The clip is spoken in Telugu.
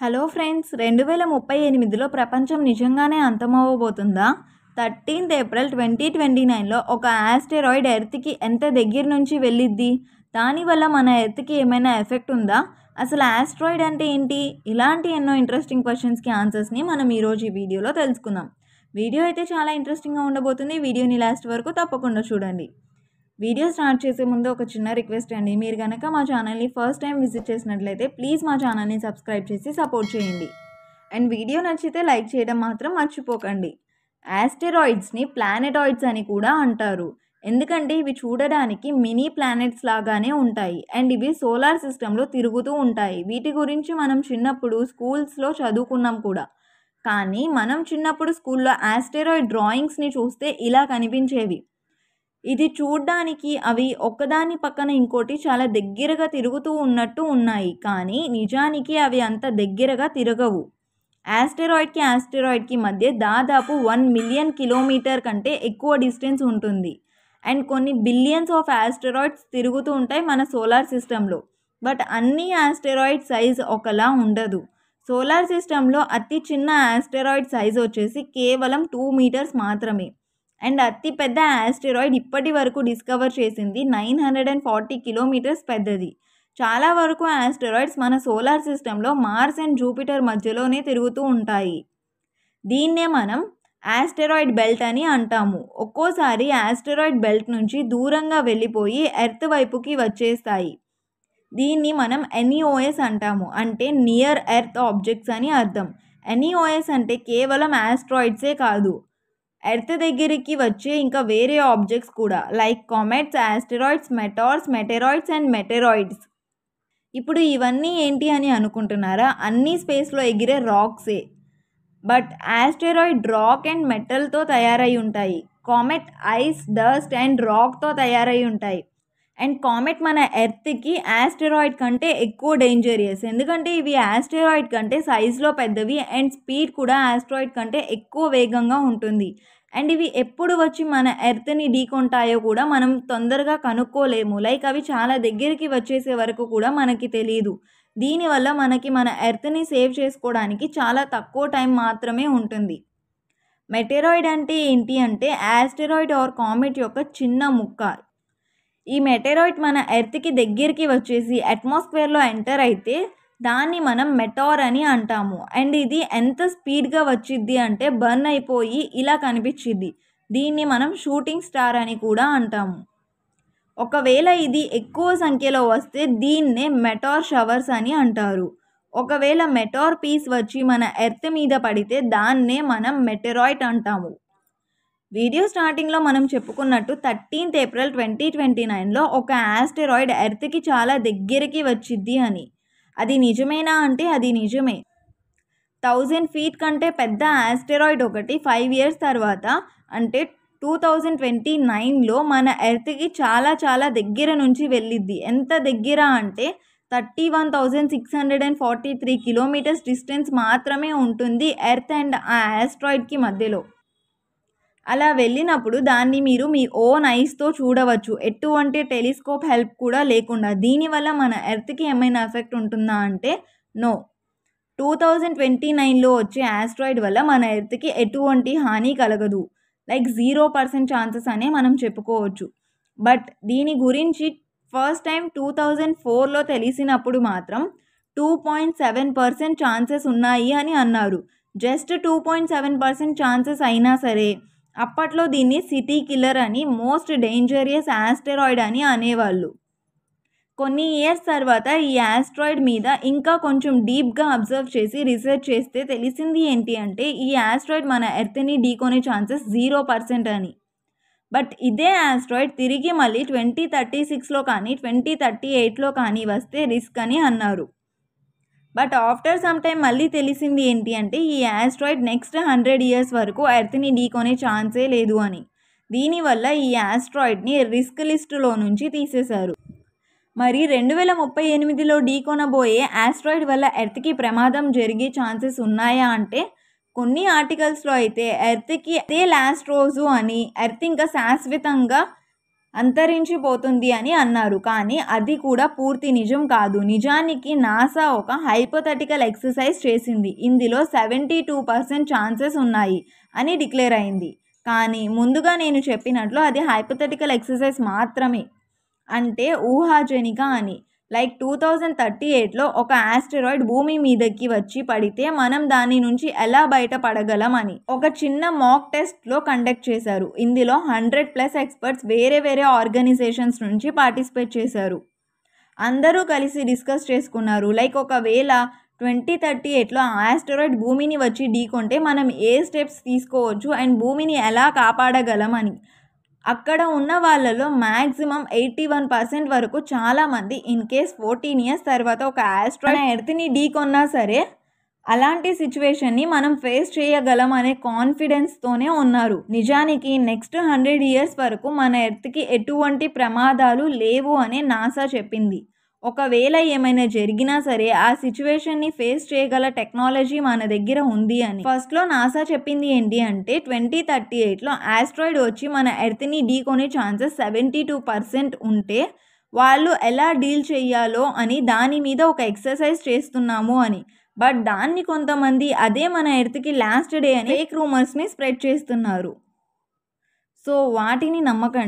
హలో ఫ్రెండ్స్, 2038లో ప్రపంచం నిజంగానే అంతమవ్వబోతుందా? 13th ఏప్రిల్ 2029లో ఒక ఆస్టెరాయిడ్ ఎర్త్కి ఎంత దగ్గర నుంచి వెళ్ళిద్ది? దానివల్ల మన ఎర్త్కి ఏమైనా ఎఫెక్ట్ ఉందా? అసలు ఆస్ట్రాయిడ్ అంటే ఏంటి? ఇలాంటి ఎన్నో ఇంట్రెస్టింగ్ క్వశ్చన్స్కి ఆన్సర్స్ని మనం ఈరోజు ఈ వీడియోలో తెలుసుకుందాం. వీడియో అయితే చాలా ఇంట్రెస్టింగ్గా ఉండబోతుంది. వీడియోని లాస్ట్ వరకు తప్పకుండా చూడండి. వీడియో స్టార్ట్ చేసే ముందు ఒక చిన్న రిక్వెస్ట్ అండి. మీరు కనుక మా ఛానల్ని ఫస్ట్ టైం విజిట్ చేసినట్లయితే ప్లీజ్ మా ఛానల్ని సబ్స్క్రైబ్ చేసి సపోర్ట్ చేయండి. అండ్ వీడియో నచ్చితే లైక్ చేయడం మాత్రం మర్చిపోకండి. ఆస్టెరాయిడ్స్ని ప్లానెటాయిడ్స్ అని కూడా అంటారు. ఎందుకంటే ఇవి చూడడానికి మినీ ప్లానెట్స్ లాగానే ఉంటాయి అండ్ ఇవి సోలార్ సిస్టంలో తిరుగుతూ ఉంటాయి. వీటి గురించి మనం చిన్నప్పుడు స్కూల్స్లో చదువుకున్నాం కూడా. కానీ మనం చిన్నప్పుడు స్కూల్లో ఆస్టెరాయిడ్ డ్రాయింగ్స్ని చూస్తే ఇలా కనిపించేవి. ఇది చూడ్డానికి అవి ఒకదాని పక్కన ఇంకోటి చాలా దగ్గరగా తిరుగుతూ ఉన్నట్టు ఉన్నాయి, కానీ నిజానికి అవి అంత దగ్గరగా తిరగవు. ఆస్టెరాయిడ్కి మధ్య దాదాపు 1 మిలియన్ కిలోమీటర్ కంటే ఎక్కువ డిస్టెన్స్ ఉంటుంది. అండ్ కొన్ని బిలియన్స్ ఆఫ్ ఆస్టెరాయిడ్స్ తిరుగుతూ ఉంటాయి మన సోలార్ సిస్టంలో. బట్ అన్ని ఆస్టెరాయిడ్ సైజ్ ఒకలా ఉండదు. సోలార్ సిస్టంలో అతి చిన్న ఆస్టెరాయిడ్ సైజ్ వచ్చేసి కేవలం 2 మీటర్స్ మాత్రమే. అండ్ అతి పెద్ద ఆస్టెరాయిడ్ ఇప్పటి వరకు డిస్కవర్ చేసింది 940 కిలోమీటర్స్ పెద్దది. చాలా వరకు ఆస్టెరాయిడ్స్ మన సోలార్ సిస్టంలో మార్స్ అండ్ జూపిటర్ మధ్యలోనే తిరుగుతూ ఉంటాయి. దీన్నే మనం ఆస్టెరాయిడ్ బెల్ట్ అని అంటాము. ఒక్కోసారి ఆస్టెరాయిడ్ బెల్ట్ నుంచి దూరంగా వెళ్ళిపోయి ఎర్త్ వైపుకి వచ్చేస్తాయి. దీన్ని మనం NEOS అంటాము, అంటే నియర్ ఎర్త్ ఆబ్జెక్ట్స్ అని అర్థం. NEOS అంటే కేవలం ఆస్ట్రాయిడ్సే కాదు, ఎర్త్ దగ్గరికి వచ్చే ఇంకా వేరే ఆబ్జెక్ట్స్ కూడా, like comets, asteroids, meteoroids and meteoroids. ఇప్పుడు ఇవన్నీ ఏంటి అని అనుకుంటున్నారా? అన్నీ స్పేస్లో ఎగిరే రాక్సే. బట్ ఆస్టెరాయిడ్ రాక్ అండ్ మెటల్తో తయారై ఉంటాయి. కామెట్ ఐస్, డస్ట్ అండ్ రాక్తో తయారై ఉంటాయి. అండ్ కామెట్ మన ఎర్త్కి ఆస్టెరాయిడ్ కంటే ఎక్కువ డేంజరియస్, ఎందుకంటే ఇవి ఆస్టెరాయిడ్ కంటే సైజులో పెద్దవి అండ్ స్పీడ్ కూడా ఆస్టెరాయిడ్ కంటే ఎక్కువ వేగంగా ఉంటుంది. అండ్ ఇవి ఎప్పుడు వచ్చి మన ఎర్త్ని ఢీకొంటాయో కూడా మనం తొందరగా కనుక్కోలేము. లైక్ అవి చాలా దగ్గరికి వచ్చేసే వరకు కూడా మనకి తెలియదు. దీనివల్ల మనకి మన ఎర్త్ని సేవ్ చేసుకోవడానికి చాలా తక్కువ టైం మాత్రమే ఉంటుంది. మెటెరాయిడ్ అంటే ఏంటి అంటే ఆస్టెరాయిడ్ ఆర్ కామెట్ యొక్క చిన్న ముక్క. ఈ మెటెరాయిడ్ మన ఎర్త్కి దగ్గరికి వచ్చేసి అట్మాస్ఫియర్లో ఎంటర్ అయితే దాన్ని మనం మెటార్ అని అంటాము. అండ్ ఇది ఎంత స్పీడ్గా వచ్చిద్ది అంటే బర్న్ అయిపోయి ఇలా కనిపించిద్ది. దీన్ని మనం షూటింగ్ స్టార్ అని కూడా అంటాము. ఒకవేళ ఇది ఎక్కువ సంఖ్యలో వస్తే దీన్నే మెటార్ షవర్స్ అని అంటారు. ఒకవేళ మెటార్ పీస్ వచ్చి మన ఎర్త్ మీద పడితే దాన్నే మనం మెటెరాయిడ్ అంటాము. వీడియో స్టార్టింగ్లో మనం చెప్పుకున్నట్టు 13th ఏప్రిల్ 2029లో ఒక ఆస్టెరాయిడ్ ఎర్త్కి చాలా దగ్గరికి వచ్చిద్ది అని. అది నిజమేనా అంటే అది నిజమే. 1000 feet కంటే పెద్ద ఆస్టెరాయిడ్ ఒకటి 5 years తర్వాత అంటే 2029లో మన ఎర్త్కి చాలా చాలా దగ్గర నుంచి వెళ్ళిద్ది. ఎంత దగ్గర అంటే 31,643 కిలోమీటర్స్ డిస్టెన్స్ మాత్రమే ఉంటుంది ఎర్త్ అండ్ ఆ ఆస్ట్రాయిడ్కి మధ్యలో. అలా వెళ్ళినప్పుడు దాన్ని మీరు మీ ఓన్ ఐస్తో చూడవచ్చు, ఎటువంటి టెలిస్కోప్ హెల్ప్ కూడా లేకుండా. దీనివల్ల మన ఎర్త్కి ఏమైనా ఎఫెక్ట్ ఉంటుందా అంటే నో. 2029లో వచ్చే ఆస్ట్రాయిడ్ వల్ల మన ఎర్త్కి ఎటువంటి హాని కలగదు. లైక్ 0% ఛాన్సెస్ అనే మనం చెప్పుకోవచ్చు. బట్ దీని గురించి ఫస్ట్ టైం 2004లో తెలిసినప్పుడు మాత్రం 2.7% ఛాన్సెస్ ఉన్నాయి అని అన్నారు. జస్ట్ 2.7% ఛాన్సెస్ అయినా సరే అప్పట్లో దీన్ని సిటీ కిల్లర్ అని, మోస్ట్ డేంజరియస్ ఆస్టెరాయిడ్ అని అనేవాళ్ళు. కొన్ని ఇయర్స్ తర్వాత ఈ ఆస్ట్రాయిడ్ మీద ఇంకా కొంచెం డీప్గా అబ్జర్వ్ చేసి రీసెర్చ్ చేస్తే తెలిసింది ఏంటి అంటే ఈ ఆస్ట్రాయిడ్ మన ఎర్త్ని ఢీకొనే ఛాన్సెస్ 0% అని. బట్ ఇదే ఆస్ట్రాయిడ్ తిరిగి మళ్ళీ 2036లో కానీ 2038లో కానీ వస్తే రిస్క్ అని అన్నారు. బట్ ఆఫ్టర్ సమ్ టైం మళ్ళీ తెలిసింది ఏంటి అంటే ఈ ఆస్ట్రాయిడ్ నెక్స్ట్ 100 years వరకు ఎర్త్ని ఢీకొనే ఛాన్సే లేదు అని. దీనివల్ల ఈ ఆస్ట్రాయిడ్ని రిస్క్ లిస్టులో నుంచి తీసేశారు. మరి 2038లో ఢీకొనబోయే ఆస్ట్రాయిడ్ వల్ల ఎర్త్కి ప్రమాదం జరిగే ఛాన్సెస్ ఉన్నాయా అంటే కొన్ని ఆర్టికల్స్లో అయితే ఎర్త్కి అదే లాస్ట్ రోజు అని, ఎర్త్ ఇంకా శాశ్వతంగా అంతరించిపోతుంది అని అన్నారు. కానీ అది కూడా పూర్తి నిజం కాదు. నిజానికి నాసా ఒక హైపోథెటికల్ ఎక్సర్సైజ్ చేసింది. ఇందులో 72% ఛాన్సెస్ ఉన్నాయి అని డిక్లేర్ అయింది. కానీ ముందుగా నేను చెప్పినట్లు అది హైపోథెటికల్ ఎక్సర్సైజ్ మాత్రమే, అంటే ఊహాజనిక అని. లైక్ 2038లో ఒక ఆస్టెరాయిడ్ భూమి మీదకి వచ్చి పడితే మనం దాని నుంచి ఎలా బయటపడగలం అని ఒక చిన్న మాక్ టెస్ట్లో కండక్ట్ చేశారు. ఇందులో 100+ ఎక్స్పర్ట్స్ వేరే వేరే ఆర్గనైజేషన్స్ నుంచి పార్టిసిపేట్ చేశారు. అందరూ కలిసి డిస్కస్ చేసుకున్నారు. లైక్ ఒకవేళ 2038లో ఆస్టెరాయిడ్ భూమిని వచ్చి ఢీకొంటే మనం ఏ స్టెప్స్ తీసుకోవచ్చు అండ్ భూమిని ఎలా కాపాడగలం అని. అక్కడ ఉన్న వాళ్ళలో మ్యాక్సిమం 81% వరకు చాలామంది ఇన్ కేస్ 14 years తర్వాత ఒక ఆస్ట్రాయిడ్ ఎర్త్ని ఢీకొన్నా సరే అలాంటి సిచ్యువేషన్ని మనం ఫేస్ చేయగలం అనే కాన్ఫిడెన్స్తోనే ఉన్నారు. నిజానికి నెక్స్ట్ 100 years వరకు మన ఎర్త్కి ఎటువంటి ప్రమాదాలు లేవు అని నాసా చెప్పింది. ఒకవేళ ఏమైనా జరిగినా సరే ఆ సిచ్యువేషన్ని ఫేస్ చేయగల టెక్నాలజీ మన దగ్గర ఉంది అని. ఫస్ట్లో నాసా చెప్పింది ఏంటి అంటే 2038లో ఆస్ట్రాయిడ్ వచ్చి మన ఎర్త్ని ఢీకొనే ఛాన్సెస్ 72% ఉంటే వాళ్ళు ఎలా డీల్ చేయాలో అని దాని మీద ఒక ఎక్సర్సైజ్ చేస్తున్నాము అని. బట్ దాన్ని కొంతమంది అదే మన ఎర్త్కి లాస్ట్ డే అని ఫేక్ రూమర్స్ని స్ప్రెడ్ చేస్తున్నారు. సో వాటిని నమ్మకండి.